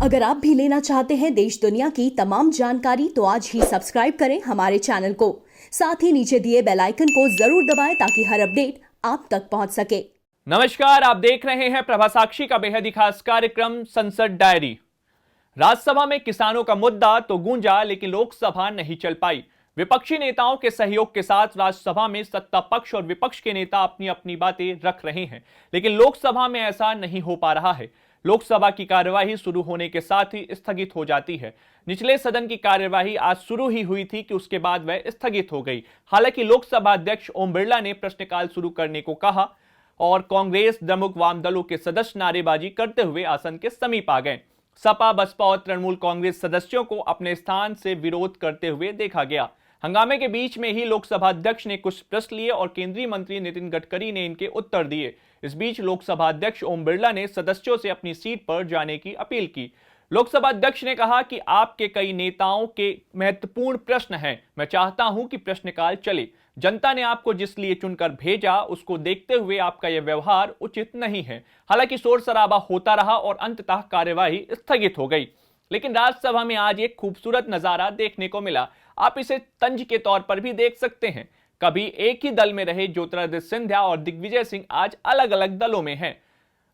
अगर आप भी लेना चाहते हैं देश दुनिया की तमाम जानकारी तो आज ही सब्सक्राइब करें हमारे चैनल को। साथ ही नीचे दिए बेल आइकन को जरूर दबाएं ताकि हर अपडेट आप तक पहुंच सके। नमस्कार, आप देख रहे हैं प्रभा साक्षी का बेहद ही खास कार्यक्रम संसद डायरी। राज्यसभा में किसानों का मुद्दा तो गूंजा, लेकिन लोकसभा नहीं चल पाई। विपक्षी नेताओं के सहयोग के साथ राज्यसभा में सत्ता पक्ष और विपक्ष के नेता अपनी अपनी बातें रख रहे हैं, लेकिन लोकसभा में ऐसा नहीं हो पा रहा है। लोकसभा की कार्यवाही शुरू होने के साथ ही स्थगित हो जाती है। निचले सदन की कार्यवाही आज शुरू ही हुई थी कि उसके बाद वह स्थगित हो गई। हालांकि लोकसभा अध्यक्ष ओम बिरला ने प्रश्नकाल शुरू करने को कहा और कांग्रेस, द्रमुक, वाम दलों के सदस्य नारेबाजी करते हुए आसन के समीप आ गए। सपा, बसपा और तृणमूल कांग्रेस सदस्यों को अपने स्थान से विरोध करते हुए देखा गया। हंगामे के बीच में ही लोकसभा अध्यक्ष ने कुछ प्रश्न लिए और केंद्रीय मंत्री नितिन गडकरी ने इनके उत्तर दिए। इस बीच लोकसभा अध्यक्ष ओम बिरला ने सदस्यों से अपनी सीट पर जाने की अपील की। लोकसभा अध्यक्ष ने कहा कि आपके कई नेताओं के महत्वपूर्ण प्रश्न हैं। मैं चाहता हूं कि प्रश्नकाल चले। जनता ने आपको जिस लिए चुनकर भेजा उसको देखते हुए आपका यह व्यवहार उचित नहीं है। हालांकि शोर शराबा होता रहा और अंततः कार्यवाही स्थगित हो गई। लेकिन राज्यसभा में आज एक खूबसूरत नजारा देखने को मिला। आप इसे तंज के तौर पर भी देख सकते हैं। कभी एक ही दल में रहे ज्योतिरादित्य सिंधिया और दिग्विजय सिंह आज अलग अलग दलों में हैं।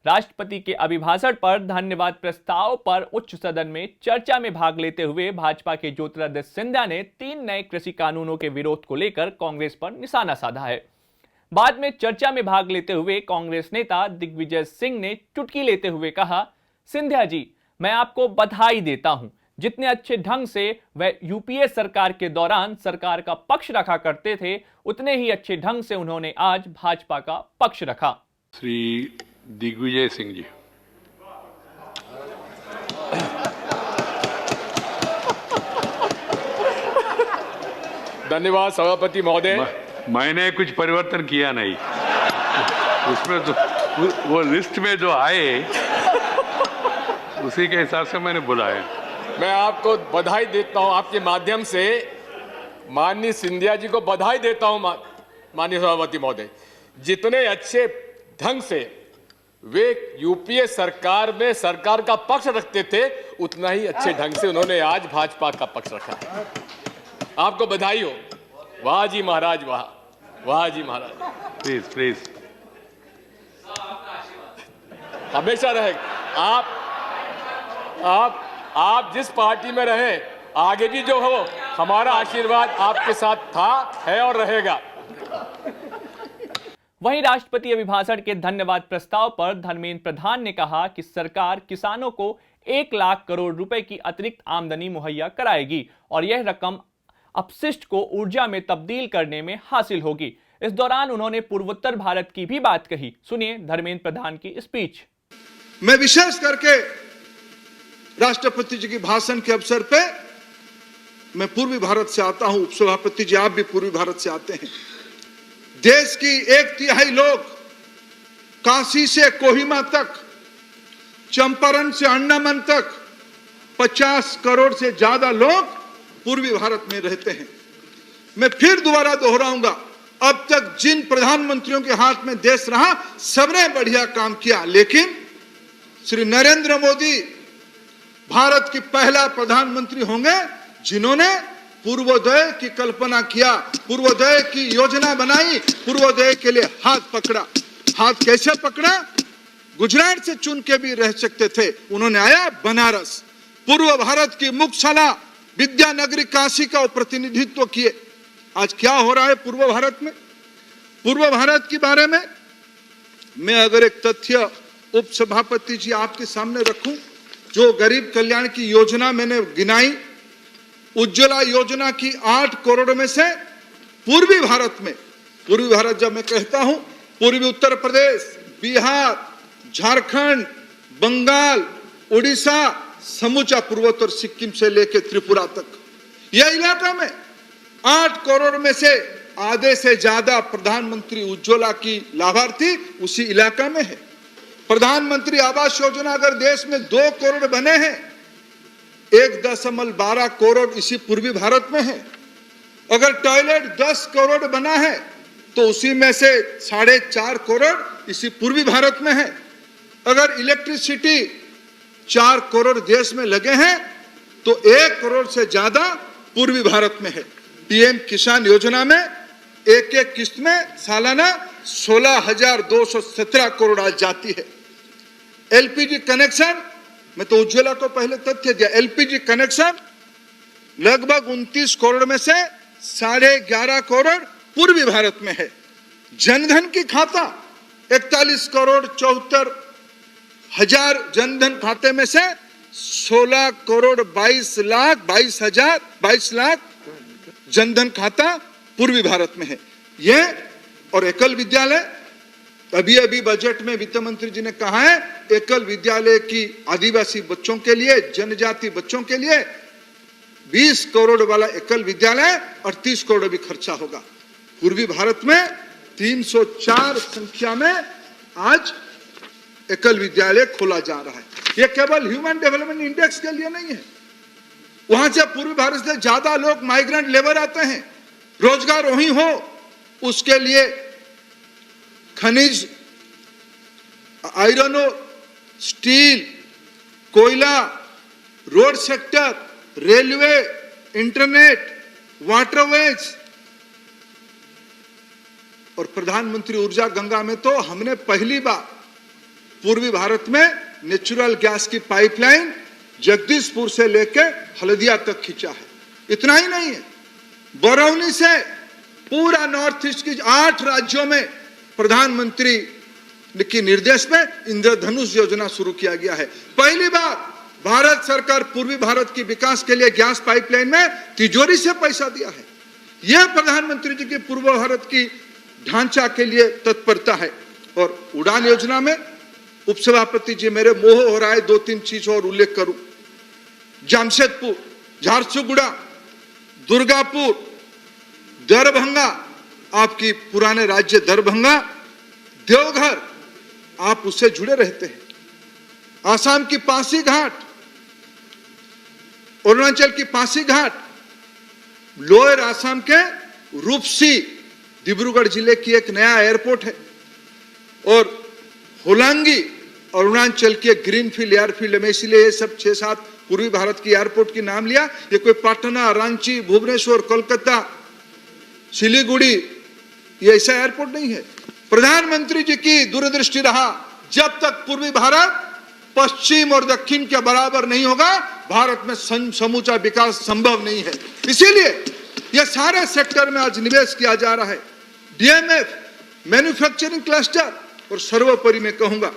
राष्ट्रपति के अभिभाषण पर धन्यवाद प्रस्ताव पर उच्च सदन में चर्चा में भाग लेते हुए भाजपा के ज्योतिरादित्य सिंधिया ने 3 नए कृषि कानूनों के विरोध को लेकर कांग्रेस पर निशाना साधा है। बाद में चर्चा में भाग लेते हुए कांग्रेस नेता दिग्विजय सिंह ने चुटकी लेते हुए कहा, सिंधिया जी, मैं आपको बधाई देता हूं। जितने अच्छे ढंग से वह यूपीए सरकार के दौरान सरकार का पक्ष रखा करते थे, उतने ही अच्छे ढंग से उन्होंने आज भाजपा का पक्ष रखा। श्री दिग्विजय सिंह जी। धन्यवाद सभापति महोदय। मैंने कुछ परिवर्तन किया नहीं, उसमें तो वो लिस्ट में जो आए उसी के हिसाब से मैंने बुलाया। मैं आपको बधाई देता हूं, आपके माध्यम से माननीय सिंधिया जी को बधाई देता हूं। माननीय सभापति महोदय, जितने अच्छे ढंग से वे यूपीए सरकार में सरकार का पक्ष रखते थे, उतना ही अच्छे ढंग से उन्होंने आज भाजपा का पक्ष रखा है। आपको बधाई हो। वाह जी महाराज, वाह, वाह जी महाराज। प्लीज प्लीज, हमेशा रहेगा। आप जिस पार्टी में रहे, आगे भी जो हो, हमारा आशीर्वाद आपके साथ था, है और रहेगा। वहीं राष्ट्रपति अभिभाषण के धन्यवाद प्रस्ताव पर धर्मेंद्र प्रधान ने कहा कि सरकार किसानों को 1 लाख करोड़ रुपए की अतिरिक्त आमदनी मुहैया कराएगी और यह रकम अपशिष्ट को ऊर्जा में तब्दील करने में हासिल होगी। इस दौरान उन्होंने पूर्वोत्तर भारत की भी बात कही। सुनिए धर्मेंद्र प्रधान की स्पीच। मैं विशेष करके राष्ट्रपति जी के भाषण के अवसर पे, मैं पूर्वी भारत से आता हूं, उपसभापति जी आप भी पूर्वी भारत से आते हैं। देश की 1/3 लोग काशी से कोहिमा तक, चंपारण से अंडमान तक 50 करोड़ से ज्यादा लोग पूर्वी भारत में रहते हैं। मैं फिर दोबारा दोहराऊंगा, अब तक जिन प्रधानमंत्रियों के हाथ में देश रहा, सबने बढ़िया काम किया, लेकिन श्री नरेंद्र मोदी भारत की पहला प्रधानमंत्री होंगे जिन्होंने पूर्वोदय की कल्पना किया, पूर्वोदय की योजना बनाई, पूर्वोदय के लिए हाथ पकड़ा। हाथ कैसे पकड़ा? गुजरात से चुन के भी रह सकते थे, उन्होंने आया बनारस, पूर्व भारत की मुख्यशाला विद्यानगरी काशी का प्रतिनिधित्व किए। आज क्या हो रहा है पूर्व भारत में? पूर्व भारत के बारे में मैं अगर एक तथ्य उपसभापति जी आपके सामने रखूं, जो गरीब कल्याण की योजना मैंने गिनाई, उज्ज्वला योजना की 8 करोड़ में से पूर्वी भारत में, पूर्वी भारत जब मैं कहता हूं, पूर्वी उत्तर प्रदेश, बिहार, झारखंड, बंगाल, उड़ीसा, समूचा पूर्वोत्तर सिक्किम से लेकर त्रिपुरा तक, यह इलाका में 8 करोड़ में से आधे से ज्यादा प्रधानमंत्री उज्ज्वला की लाभार्थी उसी इलाका में है। प्रधानमंत्री आवास योजना अगर देश में 2 करोड़ बने हैं, 1.12 करोड़ इसी पूर्वी भारत में है। अगर टॉयलेट 10 करोड़ बना है तो उसी में से 4.5 करोड़ इसी पूर्वी भारत में है। अगर इलेक्ट्रिसिटी 4 करोड़ देश में लगे हैं तो 1 करोड़ से ज्यादा पूर्वी भारत में है। पीएम किसान योजना में एक एक किस्त में सालाना 16,217 करोड़ आज जाती है। एलपीजी कनेक्शन, मैं तो उज्ज्वला को पहले तथ्य दिया, एलपीजी कनेक्शन लगभग 29 करोड़ में से 11.5 करोड़ पूर्वी भारत में है। जनधन की खाता 41 करोड़ 74 हजार जनधन खाते में से 16 करोड़ 22 लाख जनधन खाता पूर्वी भारत में है। यह और एकल विद्यालय, अभी बजट में वित्त मंत्री जी ने कहा है एकल विद्यालय की आदिवासी बच्चों के लिए, जनजाति बच्चों के लिए 20 करोड़ वाला एकल विद्यालय 38 करोड़ भी खर्चा होगा। पूर्वी भारत में 304 संख्या में आज एकल विद्यालय खोला जा रहा है। यह केवल ह्यूमन डेवलपमेंट इंडेक्स के लिए नहीं है, वहां से पूर्वी भारत से ज्यादा लोग माइग्रेंट लेबर आते हैं, रोजगार वहीं हो उसके लिए खनिज, आयरन, स्टील, कोयला, road sector, railway, internet, waterways और प्रधानमंत्री ऊर्जा गंगा में तो हमने पहली बार पूर्वी भारत में नेचुरल गैस की पाइपलाइन जगदीशपुर से लेकर हल्दिया तक खींचा है। इतना ही नहीं है, बरौनी से पूरा नॉर्थ ईस्ट की 8 राज्यों में प्रधानमंत्री के निर्देश में इंद्रधनुष योजना शुरू किया गया है। पहली बार भारत सरकार पूर्वी भारत की विकास के लिए गैस पाइपलाइन में तिजोरी से पैसा दिया है। यह प्रधानमंत्री जी की पूर्व भारत की ढांचा के लिए तत्परता है। और उड़ान योजना में उपसभापति जी, मेरे मोह हो रहा है 2-3 चीज और उल्लेख करूं। जामशेदपुर, झारसुगुड़ा, दुर्गापुर, दरभंगा, आपकी पुराने राज्य दरभंगा, देवघर, आप उससे जुड़े रहते हैं। आसाम की पासीघाट, अरुणाचल की पासीघाट, लोअर आसाम के रूपसी, डिब्रूगढ़ जिले की एक नया एयरपोर्ट है। और होलांगी, अरुणाचल के ग्रीनफील्ड एयरफील्ड में, इसलिए ये सब 6-7 पूर्वी भारत की एयरपोर्ट की नाम लिया। ये कोई पटना, रांची, भुवनेश्वर, कोलकाता, सिलीगुड़ी ये ऐसा एयरपोर्ट नहीं है। प्रधानमंत्री जी की दूरदृष्टि रहा, जब तक पूर्वी भारत पश्चिम और दक्षिण के बराबर नहीं होगा, भारत में समूचा विकास संभव नहीं है। इसीलिए यह सारे सेक्टर में आज निवेश किया जा रहा है। डीएमएफ, मैन्युफैक्चरिंग क्लस्टर, और सर्वोपरि मैं कहूंगा,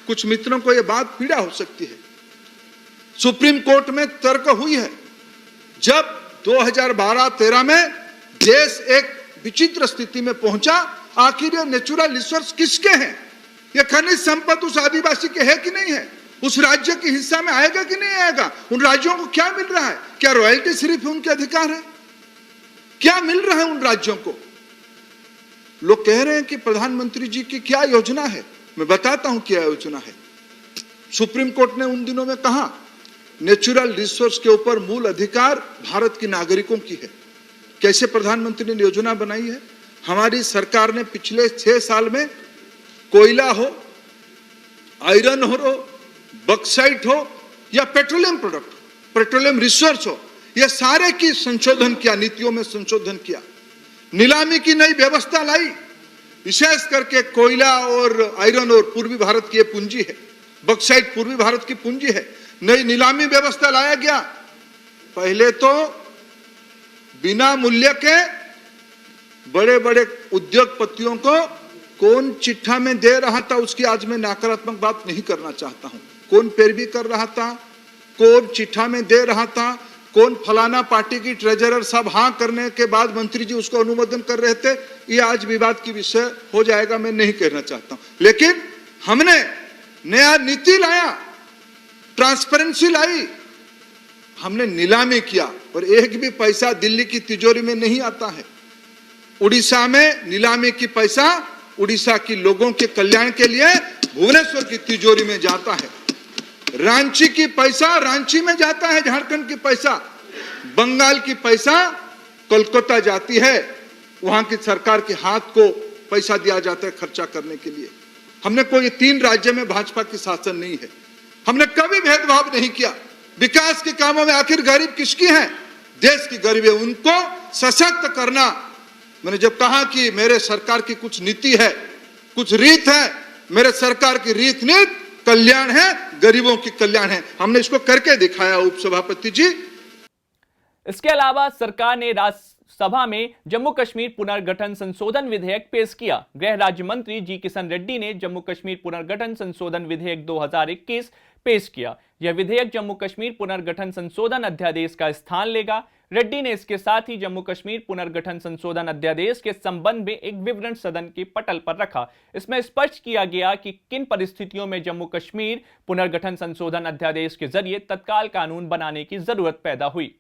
कुछ मित्रों को यह बात पीड़ा हो सकती है, सुप्रीम कोर्ट में तर्क हुई है। जब 2012-13 में देश एक विचित्र स्थिति में पहुंचा, आखिर ये नेचुरल रिसोर्स किसके हैं? ये खनिज संपत्ति उस आदिवासी के है कि नहीं है? उस राज्य के हिस्सा में आएगा कि नहीं आएगा? उन राज्यों को क्या मिल रहा है? क्या रॉयल्टी सिर्फ उनके अधिकार है? क्या मिल रहा है उन राज्यों को? लोग कह रहे हैं कि प्रधानमंत्री जी की क्या योजना है। मैं बताता हूं क्या योजना है। सुप्रीम कोर्ट ने उन दिनों में कहा नेचुरल रिसोर्स के ऊपर मूल अधिकार भारत के नागरिकों की है। कैसे प्रधानमंत्री ने योजना बनाई है? हमारी सरकार ने पिछले 6 साल में कोयला हो, आयरन हो, बक्साइट हो या पेट्रोलियम प्रोडक्ट, पेट्रोलियम रिसोर्स हो, यह सारे की संशोधन किया, नीतियों में संशोधन किया, नीलामी की नई व्यवस्था लाई। विशेष करके कोयला और आयरन और पूर्वी भारत की पूंजी है, बक्साइट पूर्वी भारत की पूंजी है। नई नीलामी व्यवस्था लाया गया। पहले तो बिना मूल्य के बड़े बड़े उद्योगपतियों को कौन चिट्ठा में दे रहा था, उसकी आज मैं नकारात्मक बात नहीं करना चाहता हूं। कौन पैरवी कर रहा था, कौन चिट्ठा में दे रहा था, कौन फलाना पार्टी की ट्रेजरर, सब हाँ करने के बाद मंत्री जी उसको अनुमोदन कर रहे थे, ये आज विवाद की विषय हो जाएगा, मैं नहीं कहना चाहता हूं। लेकिन हमने नया नीति लाया, ट्रांसपेरेंसी लाई, हमने नीलामी किया और एक भी पैसा दिल्ली की तिजोरी में नहीं आता है। उड़ीसा में नीलामी की पैसा उड़ीसा की लोगों के कल्याण के लिए भुवनेश्वर की तिजोरी में जाता है। रांची की पैसा रांची में जाता है, झारखंड की पैसा, बंगाल की पैसा कोलकाता जाती है, वहां की सरकार के हाथ को पैसा दिया जाता है खर्चा करने के लिए। हमने कोई 3 राज्य में भाजपा की शासन नहीं है। हमने कभी भेदभाव नहीं किया। विकास के कामों में आखिर गरीब किसकी है? देश की गरीब है, उनको सशक्त करना। मैंने जब कहा कि मेरे सरकार की कुछ नीति है, कुछ रीत है, मेरे सरकार की रीत नीति कल्याण है, गरीबों की कल्याण है, हमने इसको करके दिखाया उपसभापति जी। इसके अलावा सरकार ने राज्यसभा में जम्मू कश्मीर पुनर्गठन संशोधन विधेयक पेश किया। गृह राज्य मंत्री जी किशन रेड्डी ने जम्मू कश्मीर पुनर्गठन संशोधन विधेयक 2021 पेश किया। यह विधेयक जम्मू कश्मीर पुनर्गठन संशोधन अध्यादेश का स्थान लेगा। रेड्डी ने इसके साथ ही जम्मू कश्मीर पुनर्गठन संशोधन अध्यादेश के संबंध में एक विवरण सदन के पटल पर रखा। इसमें स्पष्ट किया गया कि किन परिस्थितियों में जम्मू कश्मीर पुनर्गठन संशोधन अध्यादेश के जरिए तत्काल कानून बनाने की जरूरत पैदा हुई।